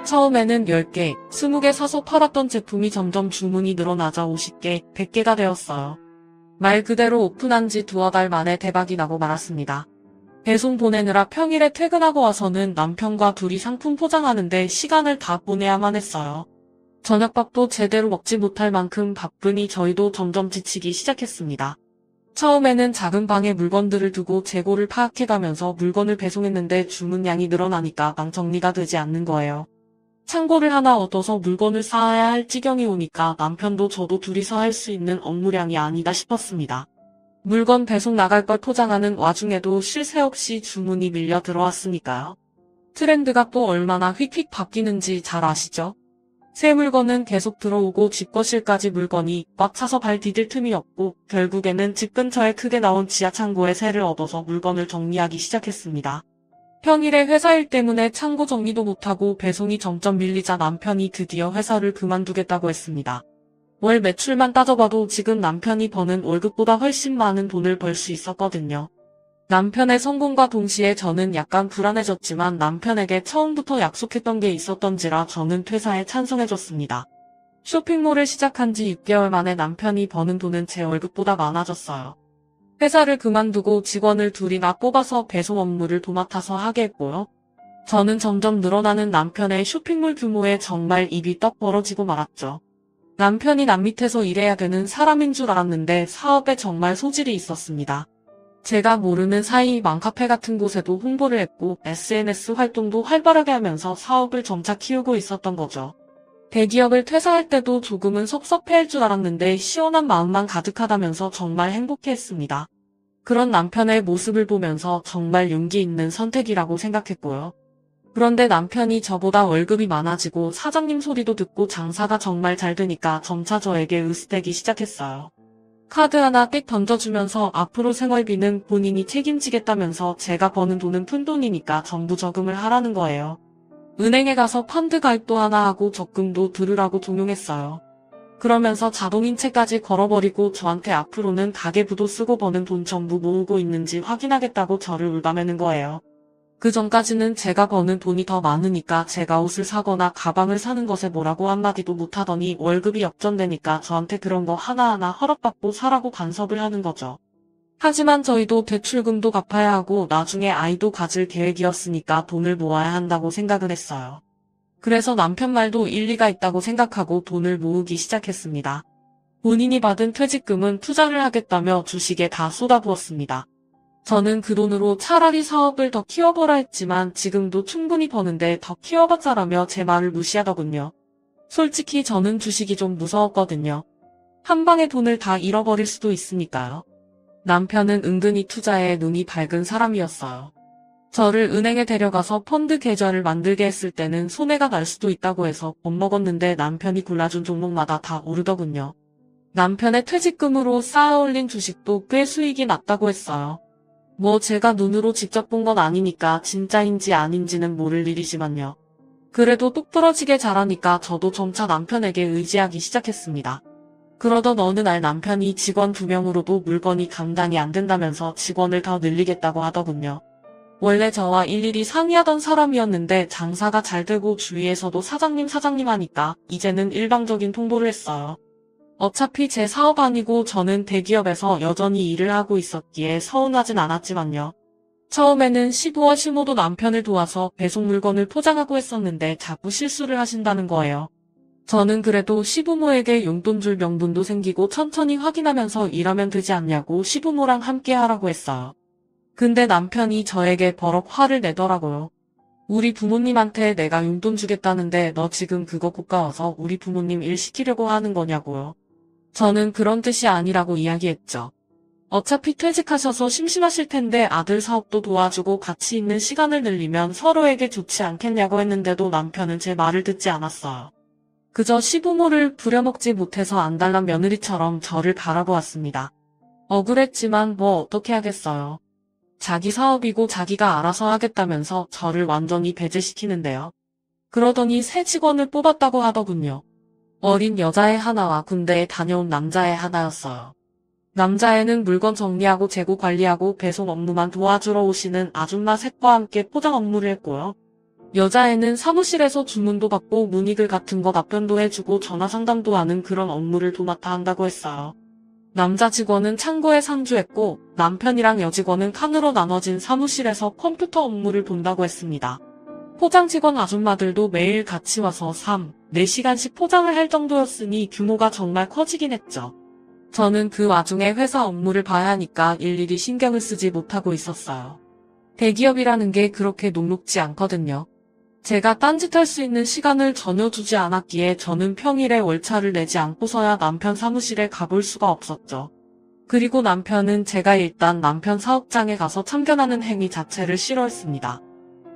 처음에는 10개, 20개 사서 팔았던 제품이 점점 주문이 늘어나자 50개, 100개가 되었어요. 말 그대로 오픈한 지 두어 달 만에 대박이 나고 말았습니다. 배송 보내느라 평일에 퇴근하고 와서는 남편과 둘이 상품 포장하는데 시간을 다 보내야만 했어요. 저녁밥도 제대로 먹지 못할 만큼 바쁘니 저희도 점점 지치기 시작했습니다. 처음에는 작은 방에 물건들을 두고 재고를 파악해가면서 물건을 배송했는데 주문량이 늘어나니까 방 정리가 되지 않는 거예요. 창고를 하나 얻어서 물건을 쌓아야 할 지경이 오니까 남편도 저도 둘이서 할 수 있는 업무량이 아니다 싶었습니다. 물건 배송 나갈 걸 포장하는 와중에도 쉴 새 없이 주문이 밀려 들어왔으니까요. 트렌드가 또 얼마나 휙휙 바뀌는지 잘 아시죠? 새 물건은 계속 들어오고 집거실까지 물건이 꽉 차서 발 디딜 틈이 없고 결국에는 집 근처에 크게 나온 지하 창고에 새를 얻어서 물건을 정리하기 시작했습니다. 평일에 회사 일 때문에 창고 정리도 못하고 배송이 점점 밀리자 남편이 드디어 회사를 그만두겠다고 했습니다. 월 매출만 따져봐도 지금 남편이 버는 월급보다 훨씬 많은 돈을 벌 수 있었거든요. 남편의 성공과 동시에 저는 약간 불안해졌지만 남편에게 처음부터 약속했던 게 있었던지라 저는 퇴사에 찬성해줬습니다. 쇼핑몰을 시작한 지 6개월 만에 남편이 버는 돈은 제 월급보다 많아졌어요. 회사를 그만두고 직원을 둘이나 뽑아서 배송 업무를 도맡아서 하게 했고요. 저는 점점 늘어나는 남편의 쇼핑몰 규모에 정말 입이 떡 벌어지고 말았죠. 남편이 남 밑에서 일해야 되는 사람인 줄 알았는데 사업에 정말 소질이 있었습니다. 제가 모르는 사이 맘카페 같은 곳에도 홍보를 했고 SNS 활동도 활발하게 하면서 사업을 점차 키우고 있었던 거죠. 대기업을 퇴사할 때도 조금은 섭섭해할 줄 알았는데 시원한 마음만 가득하다면서 정말 행복해했습니다. 그런 남편의 모습을 보면서 정말 용기 있는 선택이라고 생각했고요. 그런데 남편이 저보다 월급이 많아지고 사장님 소리도 듣고 장사가 정말 잘 되니까 점차 저에게 으스대기 시작했어요. 카드 하나 띡 던져주면서 앞으로 생활비는 본인이 책임지겠다면서 제가 버는 돈은 푼돈이니까 전부 저금을 하라는 거예요. 은행에 가서 펀드 가입도 하나 하고 적금도 들으라고 종용했어요. 그러면서 자동이체까지 걸어버리고 저한테 앞으로는 가계부도 쓰고 버는 돈 전부 모으고 있는지 확인하겠다고 저를 울다매는 거예요. 그 전까지는 제가 버는 돈이 더 많으니까 제가 옷을 사거나 가방을 사는 것에 뭐라고 한마디도 못하더니 월급이 역전되니까 저한테 그런 거 하나하나 허락받고 사라고 간섭을 하는 거죠. 하지만 저희도 대출금도 갚아야 하고 나중에 아이도 가질 계획이었으니까 돈을 모아야 한다고 생각을 했어요. 그래서 남편 말도 일리가 있다고 생각하고 돈을 모으기 시작했습니다. 본인이 받은 퇴직금은 투자를 하겠다며 주식에 다 쏟아부었습니다. 저는 그 돈으로 차라리 사업을 더 키워보라 했지만 지금도 충분히 버는데 더 키워봤자라며 제 말을 무시하더군요. 솔직히 저는 주식이 좀 무서웠거든요. 한 방에 돈을 다 잃어버릴 수도 있으니까요. 남편은 은근히 투자에 눈이 밝은 사람이었어요. 저를 은행에 데려가서 펀드 계좌를 만들게 했을 때는 손해가 날 수도 있다고 해서 겁먹었는데 남편이 골라준 종목마다 다 오르더군요. 남편의 퇴직금으로 쌓아올린 주식도 꽤 수익이 났다고 했어요. 뭐 제가 눈으로 직접 본 건 아니니까 진짜인지 아닌지는 모를 일이지만요. 그래도 똑부러지게 잘하니까 저도 점차 남편에게 의지하기 시작했습니다. 그러던 어느 날 남편이 직원 2명으로도 물건이 감당이 안 된다면서 직원을 더 늘리겠다고 하더군요. 원래 저와 일일이 상의하던 사람이었는데 장사가 잘 되고 주위에서도 사장님 하니까 이제는 일방적인 통보를 했어요. 어차피 제 사업 아니고 저는 대기업에서 여전히 일을 하고 있었기에 서운하진 않았지만요. 처음에는 시부와 시모도 남편을 도와서 배송 물건을 포장하고 했었는데 자꾸 실수를 하신다는 거예요. 저는 그래도 시부모에게 용돈 줄 명분도 생기고 천천히 확인하면서 일하면 되지 않냐고 시부모랑 함께 하라고 했어요. 근데 남편이 저에게 버럭 화를 내더라고요. 우리 부모님한테 내가 용돈 주겠다는데 너 지금 그거 고가워서 우리 부모님 일 시키려고 하는 거냐고요. 저는 그런 뜻이 아니라고 이야기했죠. 어차피 퇴직하셔서 심심하실 텐데 아들 사업도 도와주고 같이 있는 시간을 늘리면 서로에게 좋지 않겠냐고 했는데도 남편은 제 말을 듣지 않았어요. 그저 시부모를 부려먹지 못해서 안달난 며느리처럼 저를 바라보았습니다. 억울했지만 뭐 어떻게 하겠어요. 자기 사업이고 자기가 알아서 하겠다면서 저를 완전히 배제시키는데요. 그러더니 새 직원을 뽑았다고 하더군요. 어린 여자애 하나와 군대에 다녀온 남자애 하나였어요. 남자애는 물건 정리하고 재고 관리하고 배송 업무만 도와주러 오시는 아줌마 셋과 함께 포장 업무를 했고요. 여자애는 사무실에서 주문도 받고 문의글 같은 거 답변도 해주고 전화 상담도 하는 그런 업무를 도맡아 한다고 했어요. 남자 직원은 창고에 상주했고 남편이랑 여직원은 칸으로 나눠진 사무실에서 컴퓨터 업무를 본다고 했습니다. 포장 직원 아줌마들도 매일 같이 와서 4시간씩 포장을 할 정도였으니 규모가 정말 커지긴 했죠. 저는 그 와중에 회사 업무를 봐야 하니까 일일이 신경을 쓰지 못하고 있었어요. 대기업이라는 게 그렇게 녹록지 않거든요. 제가 딴짓할 수 있는 시간을 전혀 주지 않았기에 저는 평일에 월차를 내지 않고서야 남편 사무실에 가볼 수가 없었죠. 그리고 남편은 제가 일단 남편 사업장에 가서 참견하는 행위 자체를 싫어했습니다.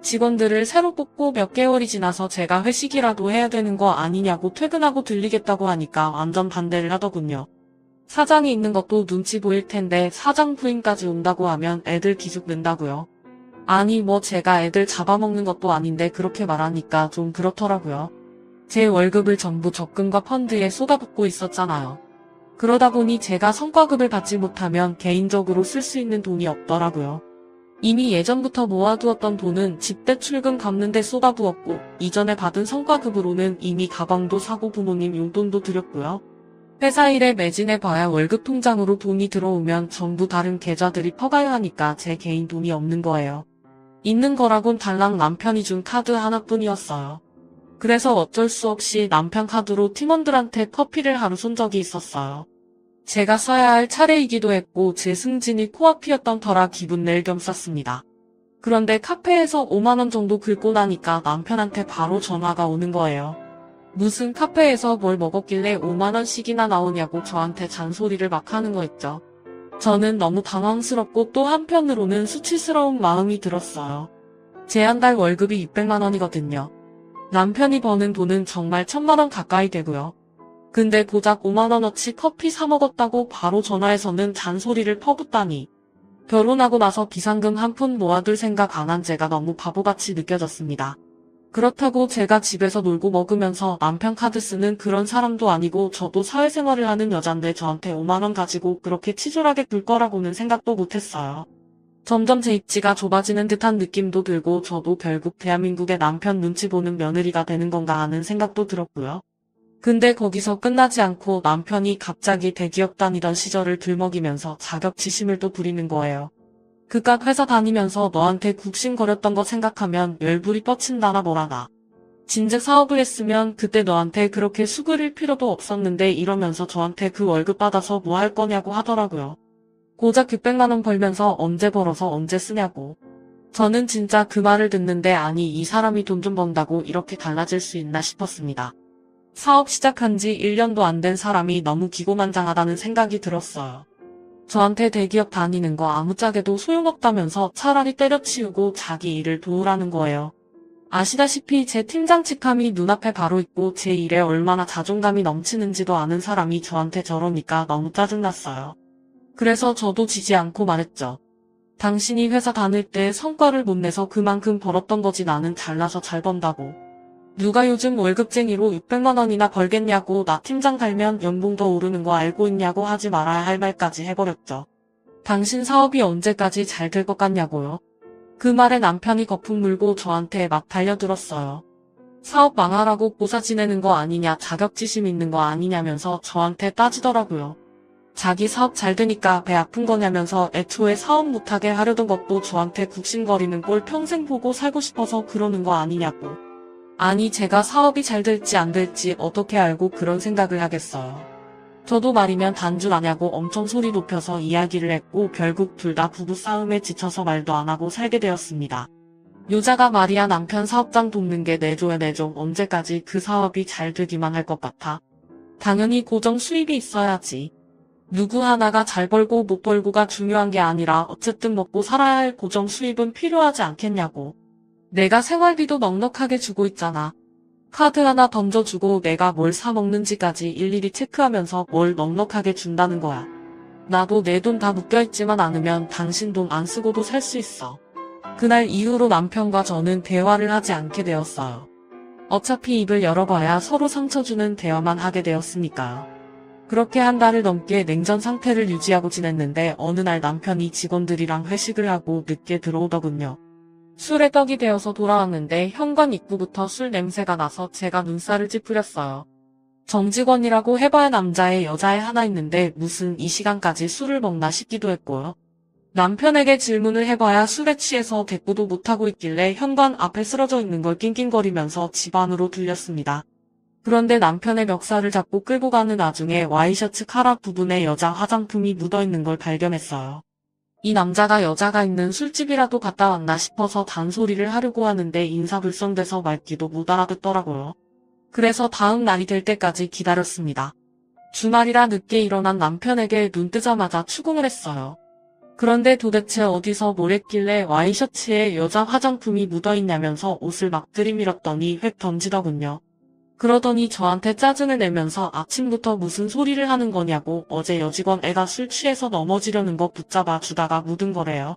직원들을 새로 뽑고 몇 개월이 지나서 제가 회식이라도 해야 되는 거 아니냐고 퇴근하고 들리겠다고 하니까 완전 반대를 하더군요. 사장이 있는 것도 눈치 보일 텐데 사장 부인까지 온다고 하면 애들 기죽 낸다고요. 아니 뭐 제가 애들 잡아먹는 것도 아닌데 그렇게 말하니까 좀 그렇더라고요. 제 월급을 전부 적금과 펀드에 쏟아붓고 있었잖아요. 그러다 보니 제가 성과급을 받지 못하면 개인적으로 쓸 수 있는 돈이 없더라고요. 이미 예전부터 모아두었던 돈은 집대출금 갚는 데 쏟아부었고 이전에 받은 성과급으로는 이미 가방도 사고 부모님 용돈도 드렸고요. 회사 일에 매진해봐야 월급 통장으로 돈이 들어오면 전부 다른 계좌들이 퍼가야 하니까 제 개인 돈이 없는 거예요. 있는 거라곤 달랑 남편이 준 카드 하나뿐이었어요. 그래서 어쩔 수 없이 남편 카드로 팀원들한테 커피를 하루 쏜 적이 있었어요. 제가 써야 할 차례이기도 했고 제 승진이 코앞이었던 터라 기분 낼 겸 썼습니다. 그런데 카페에서 5만원 정도 긁고 나니까 남편한테 바로 전화가 오는 거예요. 무슨 카페에서 뭘 먹었길래 5만원씩이나 나오냐고 저한테 잔소리를 막 하는 거 있죠. 저는 너무 당황스럽고 또 한편으로는 수치스러운 마음이 들었어요. 제 한 달 월급이 600만원이거든요. 남편이 버는 돈은 정말 1000만원 가까이 되고요. 근데 고작 5만원어치 커피 사 먹었다고 바로 전화해서는 잔소리를 퍼붓다니. 결혼하고 나서 비상금 한 푼 모아둘 생각 안 한 제가 너무 바보같이 느껴졌습니다. 그렇다고 제가 집에서 놀고 먹으면서 남편 카드 쓰는 그런 사람도 아니고 저도 사회생활을 하는 여잔데 저한테 5만원 가지고 그렇게 치졸하게 굴 거라고는 생각도 못했어요. 점점 제 입지가 좁아지는 듯한 느낌도 들고 저도 결국 대한민국의 남편 눈치 보는 며느리가 되는 건가 하는 생각도 들었고요. 근데 거기서 끝나지 않고 남편이 갑자기 대기업 다니던 시절을 들먹이면서 자격지심을 또 부리는 거예요. 그깟 회사 다니면서 너한테 굽신거렸던 거 생각하면 열불이 뻗친다나 뭐라나. 진즉 사업을 했으면 그때 너한테 그렇게 수그릴 필요도 없었는데 이러면서 저한테 그 월급 받아서 뭐 할 거냐고 하더라고요. 고작 600만 원 벌면서 언제 벌어서 언제 쓰냐고. 저는 진짜 그 말을 듣는데 아니 이 사람이 돈 좀 번다고 이렇게 달라질 수 있나 싶었습니다. 사업 시작한 지 1년도 안 된 사람이 너무 기고만장하다는 생각이 들었어요. 저한테 대기업 다니는 거 아무짝에도 소용없다면서 차라리 때려치우고 자기 일을 도우라는 거예요. 아시다시피 제 팀장 직함이 눈앞에 바로 있고 제 일에 얼마나 자존감이 넘치는지도 아는 사람이 저한테 저러니까 너무 짜증났어요. 그래서 저도 지지 않고 말했죠. 당신이 회사 다닐 때 성과를 못 내서 그만큼 벌었던 거지 나는 잘나서 잘 번다고. 누가 요즘 월급쟁이로 600만 원이나 벌겠냐고 나 팀장 달면 연봉 더 오르는 거 알고 있냐고 하지 말아야 할 말까지 해버렸죠. 당신 사업이 언제까지 잘 될 것 같냐고요. 그 말에 남편이 거품 물고 저한테 막 달려들었어요. 사업 망하라고 고사 지내는 거 아니냐 자격지심 있는 거 아니냐면서 저한테 따지더라고요. 자기 사업 잘 되니까 배 아픈 거냐면서 애초에 사업 못하게 하려던 것도 저한테 굽신거리는 꼴 평생 보고 살고 싶어서 그러는 거 아니냐고. 아니 제가 사업이 잘 될지 안 될지 어떻게 알고 그런 생각을 하겠어요. 저도 말이면 단줄 아냐고 엄청 소리 높여서 이야기를 했고 결국 둘 다 부부싸움에 지쳐서 말도 안 하고 살게 되었습니다. 여자가 말이야 남편 사업장 돕는 게 내조야 내조 언제까지 그 사업이 잘 되기만 할 것 같아. 당연히 고정 수입이 있어야지. 누구 하나가 잘 벌고 못 벌고가 중요한 게 아니라 어쨌든 먹고 살아야 할 고정 수입은 필요하지 않겠냐고. 내가 생활비도 넉넉하게 주고 있잖아. 카드 하나 던져주고 내가 뭘 사 먹는지까지 일일이 체크하면서 뭘 넉넉하게 준다는 거야. 나도 내 돈 다 묶여있지만 않으면 당신 돈 안 쓰고도 살 수 있어. 그날 이후로 남편과 저는 대화를 하지 않게 되었어요. 어차피 입을 열어봐야 서로 상처 주는 대화만 하게 되었으니까요. 그렇게 한 달을 넘게 냉전 상태를 유지하고 지냈는데 어느 날 남편이 직원들이랑 회식을 하고 늦게 들어오더군요. 술에 떡이 되어서 돌아왔는데 현관 입구부터 술 냄새가 나서 제가 눈살을 찌푸렸어요. 정직원이라고 해봐야 남자애 여자애 하나 있는데 무슨 이 시간까지 술을 먹나 싶기도 했고요. 남편에게 질문을 해봐야 술에 취해서 대꾸도 못하고 있길래 현관 앞에 쓰러져 있는 걸 낑낑거리면서 집 안으로 들렸습니다. 그런데 남편의 멱살을 잡고 끌고 가는 와중에 와이셔츠 카락 부분에 여자 화장품이 묻어있는 걸 발견했어요. 이 남자가 여자가 있는 술집이라도 갔다 왔나 싶어서 단소리를 하려고 하는데 인사불성돼서 말귀도 못 알아듣더라고요. 그래서 다음 날이 될 때까지 기다렸습니다. 주말이라 늦게 일어난 남편에게 눈 뜨자마자 추궁을 했어요. 그런데 도대체 어디서 뭘 했길래 와이셔츠에 여자 화장품이 묻어있냐면서 옷을 막 들이밀었더니 획 던지더군요. 그러더니 저한테 짜증을 내면서 아침부터 무슨 소리를 하는 거냐고 어제 여직원 애가 술 취해서 넘어지려는 거 붙잡아 주다가 묻은 거래요.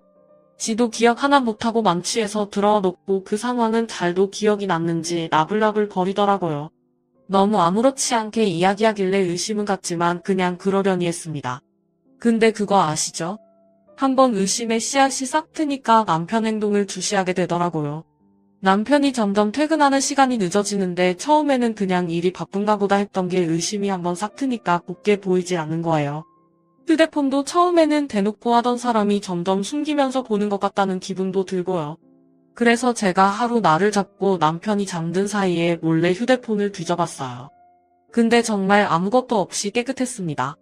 지도 기억 하나 못하고 만취해서 들어와 놓고 그 상황은 잘도 기억이 났는지 나불나불 거리더라고요. 너무 아무렇지 않게 이야기하길래 의심은 갔지만 그냥 그러려니 했습니다. 근데 그거 아시죠? 한번 의심의 씨앗이 싹 트니까 남편 행동을 주시하게 되더라고요. 남편이 점점 퇴근하는 시간이 늦어지는데 처음에는 그냥 일이 바쁜가 보다 했던 게 의심이 한번 싹 트니까 곱게 보이질 않는 거예요. 휴대폰도 처음에는 대놓고 하던 사람이 점점 숨기면서 보는 것 같다는 기분도 들고요. 그래서 제가 하루 날을 잡고 남편이 잠든 사이에 몰래 휴대폰을 뒤져봤어요. 근데 정말 아무것도 없이 깨끗했습니다.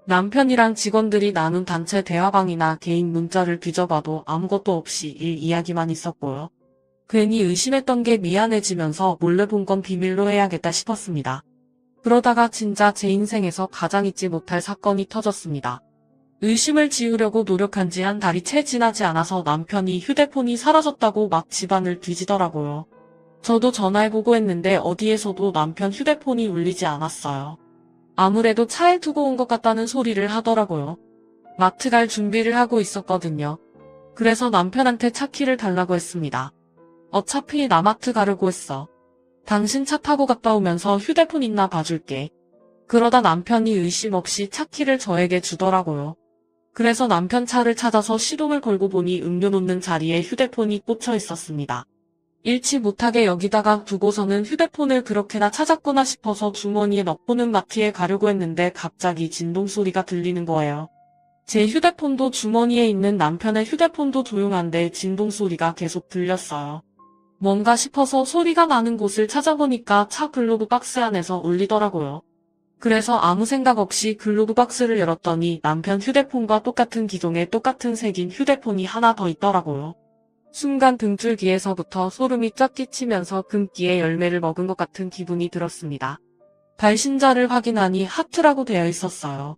남편이랑 직원들이 나눈 단체 대화방이나 개인 문자를 뒤져봐도 아무것도 없이 일 이야기만 있었고요. 괜히 의심했던 게 미안해지면서 몰래 본 건 비밀로 해야겠다 싶었습니다. 그러다가 진짜 제 인생에서 가장 잊지 못할 사건이 터졌습니다. 의심을 지우려고 노력한 지 한 달이 채 지나지 않아서 남편이 휴대폰이 사라졌다고 막 집안을 뒤지더라고요. 저도 전화해보고 했는데 어디에서도 남편 휴대폰이 울리지 않았어요. 아무래도 차에 두고 온 것 같다는 소리를 하더라고요. 마트 갈 준비를 하고 있었거든요. 그래서 남편한테 차 키를 달라고 했습니다. 어차피 나 마트 가려고 했어. 당신 차 타고 갔다 오면서 휴대폰 있나 봐줄게. 그러다 남편이 의심 없이 차 키를 저에게 주더라고요. 그래서 남편 차를 찾아서 시동을 걸고 보니 음료 놓는 자리에 휴대폰이 꽂혀 있었습니다. 잃지 못하게 여기다가 두고서는 휴대폰을 그렇게나 찾았구나 싶어서 주머니에 넣고는 마트에 가려고 했는데 갑자기 진동 소리가 들리는 거예요. 제 휴대폰도 주머니에 있는 남편의 휴대폰도 조용한데 진동 소리가 계속 들렸어요. 뭔가 싶어서 소리가 나는 곳을 찾아보니까 차 글로브 박스 안에서 울리더라고요. 그래서 아무 생각 없이 글로브 박스를 열었더니 남편 휴대폰과 똑같은 기종의 똑같은 색인 휴대폰이 하나 더 있더라고요. 순간 등줄기에서부터 소름이 쫙 끼치면서 금기의 열매를 먹은 것 같은 기분이 들었습니다. 발신자를 확인하니 하트라고 되어 있었어요.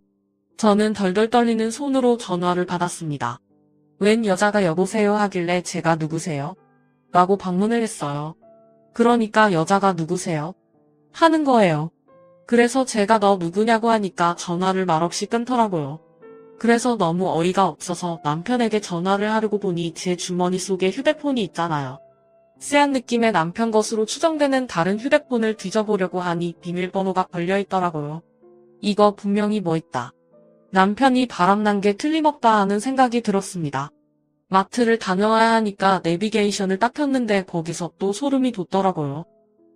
저는 덜덜 떨리는 손으로 전화를 받았습니다. 웬 여자가 여보세요 하길래 제가 누구세요? 라고 방문을 했어요. 그러니까 여자가 누구세요? 하는 거예요. 그래서 제가 너 누구냐고 하니까 전화를 말없이 끊더라고요. 그래서 너무 어이가 없어서 남편에게 전화를 하려고 보니 제 주머니 속에 휴대폰이 있잖아요. 쎄한 느낌의 남편 것으로 추정되는 다른 휴대폰을 뒤져보려고 하니 비밀번호가 걸려있더라고요. 이거 분명히 뭐 있다. 남편이 바람난 게 틀림없다 하는 생각이 들었습니다. 마트를 다녀와야 하니까 내비게이션을 딱 켰는데 거기서 또 소름이 돋더라고요.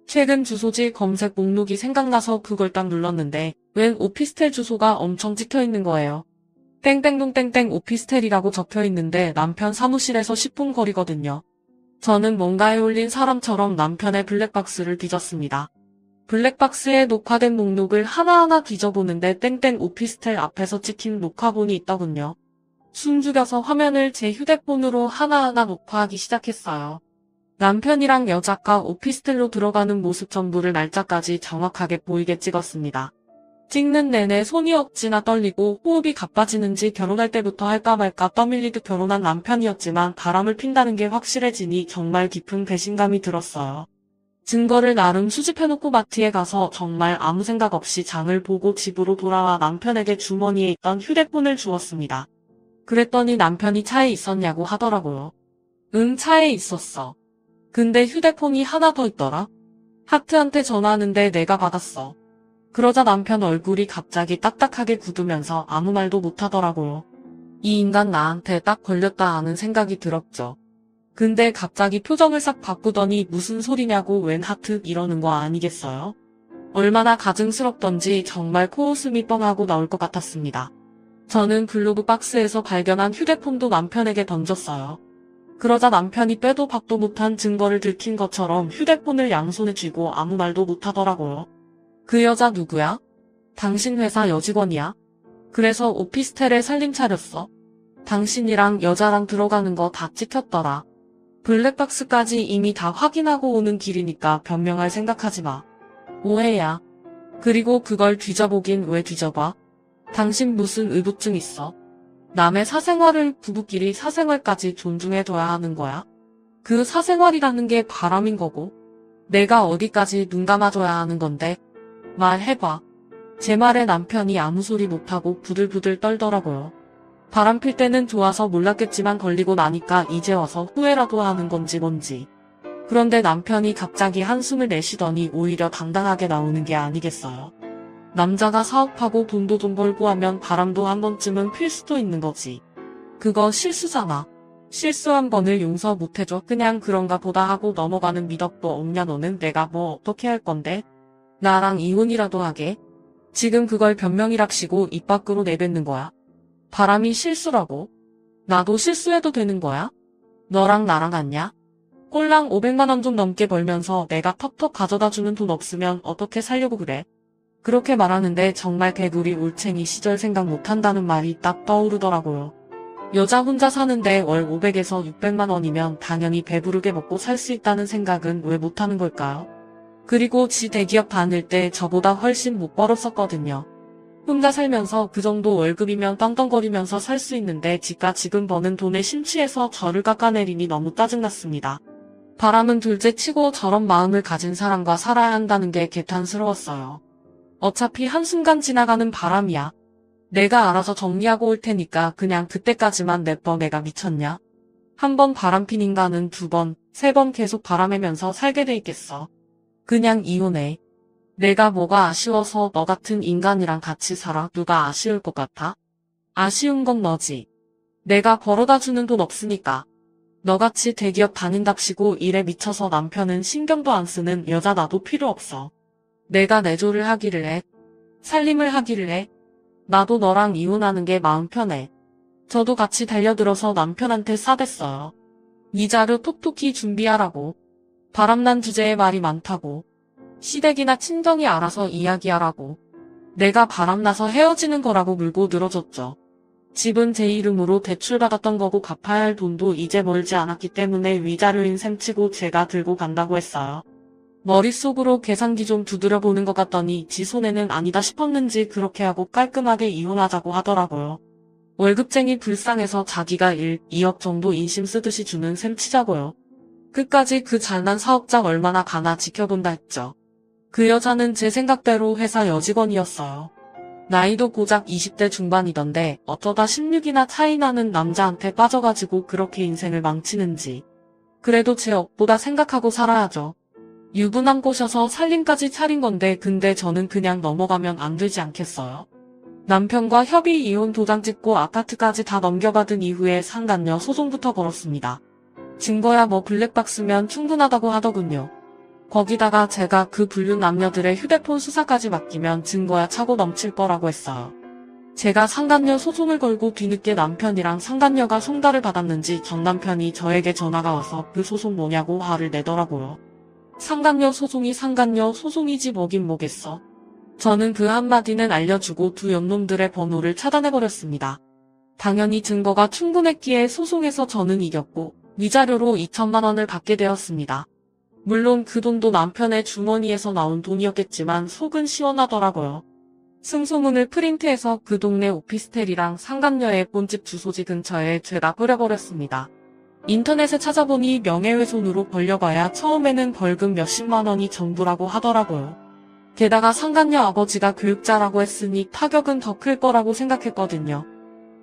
최근 주소지 검색 목록이 생각나서 그걸 딱 눌렀는데 웬 오피스텔 주소가 엄청 찍혀있는 거예요. 땡땡동 땡땡 오피스텔이라고 적혀있는데 남편 사무실에서 10분 거리거든요. 저는 뭔가에 홀린 사람처럼 남편의 블랙박스를 뒤졌습니다. 블랙박스에 녹화된 목록을 하나하나 뒤져보는데 땡땡 오피스텔 앞에서 찍힌 녹화본이 있더군요. 숨죽여서 화면을 제 휴대폰으로 하나하나 녹화하기 시작했어요. 남편이랑 여자가 오피스텔로 들어가는 모습 전부를 날짜까지 정확하게 보이게 찍었습니다. 찍는 내내 손이 억지나 떨리고 호흡이 가빠지는지 결혼할 때부터 할까 말까 떠밀리듯 결혼한 남편이었지만 바람을 핀다는 게 확실해지니 정말 깊은 배신감이 들었어요. 증거를 나름 수집해놓고 마트에 가서 정말 아무 생각 없이 장을 보고 집으로 돌아와 남편에게 주머니에 있던 휴대폰을 주었습니다. 그랬더니 남편이 차에 있었냐고 하더라고요. 응, 차에 있었어. 근데 휴대폰이 하나 더 있더라. 하트한테 전화하는데 내가 받았어. 그러자 남편 얼굴이 갑자기 딱딱하게 굳으면서 아무 말도 못하더라고요. 이 인간 나한테 딱 걸렸다 하는 생각이 들었죠. 근데 갑자기 표정을 싹 바꾸더니 무슨 소리냐고 웬 하트 이러는 거 아니겠어요? 얼마나 가증스럽던지 정말 코웃음이 뻥하고 나올 것 같았습니다. 저는 글로브 박스에서 발견한 휴대폰도 남편에게 던졌어요. 그러자 남편이 빼도 박도 못한 증거를 들킨 것처럼 휴대폰을 양손에 쥐고 아무 말도 못하더라고요. 그 여자 누구야? 당신 회사 여직원이야? 그래서 오피스텔에 살림 차렸어? 당신이랑 여자랑 들어가는 거 다 찍혔더라. 블랙박스까지 이미 다 확인하고 오는 길이니까 변명할 생각하지 마. 오해야. 그리고 그걸 뒤져보긴 왜 뒤져봐? 당신 무슨 의부증 있어? 남의 사생활을 부부끼리 사생활까지 존중해둬야 하는 거야? 그 사생활이라는 게 바람인 거고 내가 어디까지 눈 감아줘야 하는 건데? 말해봐. 제 말에 남편이 아무 소리 못하고 부들부들 떨더라고요. 바람 필 때는 좋아서 몰랐겠지만 걸리고 나니까 이제 와서 후회라도 하는 건지 뭔지. 그런데 남편이 갑자기 한숨을 내쉬더니 오히려 당당하게 나오는 게 아니겠어요. 남자가 사업하고 돈도 좀 벌고 하면 바람도 한 번쯤은 필 수도 있는 거지. 그거 실수잖아. 실수 한 번을 용서 못해줘. 그냥 그런가 보다 하고 넘어가는 미덕도 없냐 너는. 내가 뭐 어떻게 할 건데? 나랑 이혼이라도 하게? 지금 그걸 변명이랍시고 입 밖으로 내뱉는 거야. 바람이 실수라고? 나도 실수해도 되는 거야? 너랑 나랑 같냐? 꼴랑 500만 원 좀 넘게 벌면서 내가 턱턱 가져다주는 돈 없으면 어떻게 살려고 그래? 그렇게 말하는데 정말 개구리 올챙이 시절 생각 못한다는 말이 딱 떠오르더라고요. 여자 혼자 사는데 월 500에서 600만 원이면 당연히 배부르게 먹고 살 수 있다는 생각은 왜 못하는 걸까요? 그리고 지 대기업 다닐 때 저보다 훨씬 못 벌었었거든요. 혼자 살면서 그 정도 월급이면 떵떵거리면서 살 수 있는데 지가 지금 버는 돈에 심취해서 저를 깎아내리니 너무 짜증났습니다. 바람은 둘째 치고 저런 마음을 가진 사람과 살아야 한다는 게 개탄스러웠어요. 어차피 한순간 지나가는 바람이야. 내가 알아서 정리하고 올 테니까 그냥 그때까지만 내버려. 내가 미쳤냐? 한 번 바람핀 인간은 2번, 3번 계속 바람애면서 살게 돼 있겠어. 그냥 이혼해. 내가 뭐가 아쉬워서 너 같은 인간이랑 같이 살아? 누가 아쉬울 것 같아? 아쉬운 건 너지. 내가 벌어다 주는 돈 없으니까. 너같이 대기업 다닌답시고 일에 미쳐서 남편은 신경도 안 쓰는 여자 나도 필요 없어. 내가 내조를 하기를 해. 살림을 하기를 해. 나도 너랑 이혼하는 게 마음 편해. 저도 같이 달려들어서 남편한테 싸댔어요. 위자료 톡톡히 준비하라고. 바람난 주제에 말이 많다고. 시댁이나 친정이 알아서 이야기하라고. 내가 바람나서 헤어지는 거라고 물고 늘어졌죠. 집은 제 이름으로 대출받았던 거고 갚아야 할 돈도 이제 멀지 않았기 때문에 위자료인 셈치고 제가 들고 간다고 했어요. 머릿속으로 계산기 좀 두드려보는 것 같더니 지 손해는 아니다 싶었는지 그렇게 하고 깔끔하게 이혼하자고 하더라고요. 월급쟁이 불쌍해서 자기가 2억 정도 인심 쓰듯이 주는 셈 치자고요. 끝까지 그 잘난 사업장 얼마나 가나 지켜본다 했죠. 그 여자는 제 생각대로 회사 여직원이었어요. 나이도 고작 20대 중반이던데 어쩌다 16이나 차이 나는 남자한테 빠져가지고 그렇게 인생을 망치는지. 그래도 제 업보다 생각하고 살아야죠. 유부남 꼬셔서 살림까지 차린 건데 근데 저는 그냥 넘어가면 안 되지 않겠어요. 남편과 협의 이혼 도장 찍고 아파트까지 다 넘겨받은 이후에 상간녀 소송부터 걸었습니다. 증거야 뭐 블랙박스면 충분하다고 하더군요. 거기다가 제가 그 불륜 남녀들의 휴대폰 수사까지 맡기면 증거야 차고 넘칠 거라고 했어요. 제가 상간녀 소송을 걸고 뒤늦게 남편이랑 상간녀가 송달을 받았는지 전 남편이 저에게 전화가 와서 그 소송 뭐냐고 화를 내더라고요. 상간녀 소송이 상간녀 소송이지 뭐긴 뭐겠어. 저는 그 한마디는 알려주고 두 연놈들의 번호를 차단해버렸습니다. 당연히 증거가 충분했기에 소송에서 저는 이겼고 위자료로 2천만 원을 받게 되었습니다. 물론 그 돈도 남편의 주머니에서 나온 돈이었겠지만 속은 시원하더라고요. 승소문을 프린트해서 그 동네 오피스텔이랑 상간녀의 본집 주소지 근처에 죄다 뿌려버렸습니다. 인터넷에 찾아보니 명예훼손으로 벌려봐야 처음에는 벌금 몇십만 원이 전부라고 하더라고요. 게다가 상간녀 아버지가 교육자라고 했으니 타격은 더 클 거라고 생각했거든요.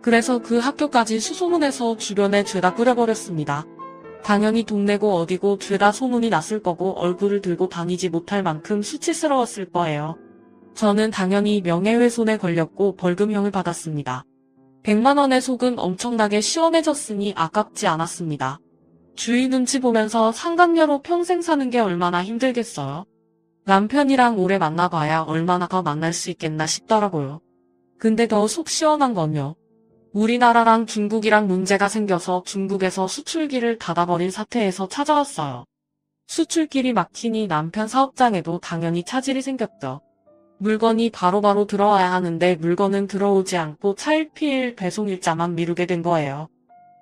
그래서 그 학교까지 수소문해서 주변에 죄다 뿌려버렸습니다. 당연히 돈 내고 어디고 죄다 소문이 났을 거고 얼굴을 들고 다니지 못할 만큼 수치스러웠을 거예요. 저는 당연히 명예훼손에 걸렸고 벌금형을 받았습니다. 100만 원의 속은 엄청나게 시원해졌으니 아깝지 않았습니다. 주위 눈치 보면서 상간녀로 평생 사는 게 얼마나 힘들겠어요. 남편이랑 오래 만나봐야 얼마나 더 만날 수 있겠나 싶더라고요. 근데 더 속 시원한 건요. 우리나라랑 중국이랑 문제가 생겨서 중국에서 수출기를 닫아버린 사태에서 찾아왔어요. 수출길이 막히니 남편 사업장에도 당연히 차질이 생겼죠. 물건이 바로바로 들어와야 하는데 물건은 들어오지 않고 차일피일 배송 일자만 미루게 된 거예요.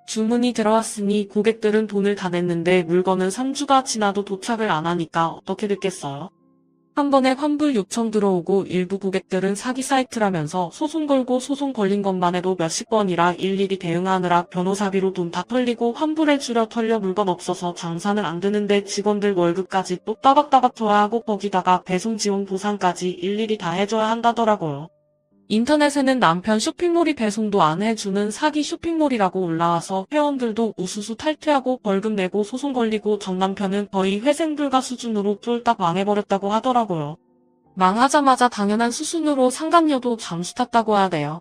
주문이 들어왔으니 고객들은 돈을 다 냈는데 물건은 3주가 지나도 도착을 안 하니까 어떻게 됐겠어요? 한 번에 환불 요청 들어오고 일부 고객들은 사기 사이트라면서 소송 걸고 소송 걸린 것만 해도 몇십 번이라 일일이 대응하느라 변호사비로 돈 다 털리고 환불해주려 털려 물건 없어서 장사는 안 되는데 직원들 월급까지 또 따박따박 줘야 하고 거기다가 배송 지원 보상까지 일일이 다 해줘야 한다더라고요. 인터넷에는 남편 쇼핑몰이 배송도 안 해주는 사기 쇼핑몰이라고 올라와서 회원들도 우수수 탈퇴하고 벌금 내고 소송 걸리고 전 남편은 거의 회생불가 수준으로 쫄딱 망해버렸다고 하더라고요. 망하자마자 당연한 수순으로 상간녀도 잠수 탔다고 해야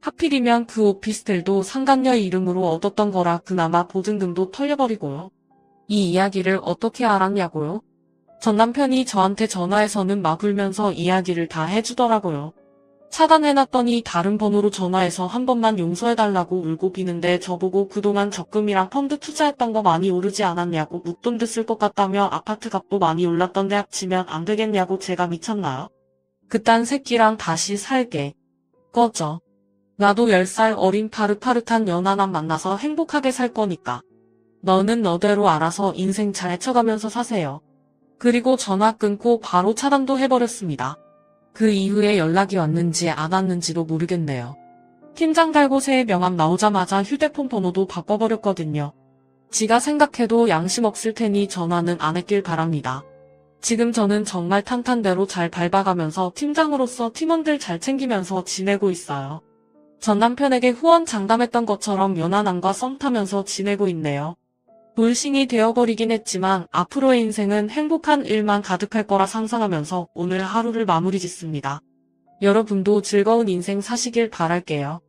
하필이면 그 오피스텔도 상간녀 이름으로 얻었던 거라 그나마 보증금도 털려버리고요. 이 이야기를 어떻게 알았냐고요? 전 남편이 저한테 전화해서는 막 울면서 이야기를 다 해주더라고요. 차단해놨더니 다른 번호로 전화해서 한 번만 용서해달라고 울고 비는데 저보고 그동안 적금이랑 펀드 투자했던 거 많이 오르지 않았냐고 묵돈 됐을 것 같다며 아파트 값도 많이 올랐던데 합치면 안 되겠냐고 제가 미쳤나요? 그딴 새끼랑 다시 살게. 꺼져. 나도 10살 어린 파릇파릇한 연하남 만나서 행복하게 살 거니까. 너는 너대로 알아서 인생 잘 헤쳐가면서 사세요. 그리고 전화 끊고 바로 차단도 해버렸습니다. 그 이후에 연락이 왔는지 안 왔는지도 모르겠네요. 팀장 달고새의 명함 나오자마자 휴대폰 번호도 바꿔버렸거든요. 지가 생각해도 양심 없을 테니 전화는 안 했길 바랍니다. 지금 저는 정말 탄탄대로 잘 밟아가면서 팀장으로서 팀원들 잘 챙기면서 지내고 있어요. 전 남편에게 후원 장담했던 것처럼 연하남과 썸 타면서 지내고 있네요. 돌싱이 되어버리긴 했지만 앞으로의 인생은 행복한 일만 가득할 거라 상상하면서 오늘 하루를 마무리 짓습니다. 여러분도 즐거운 인생 사시길 바랄게요.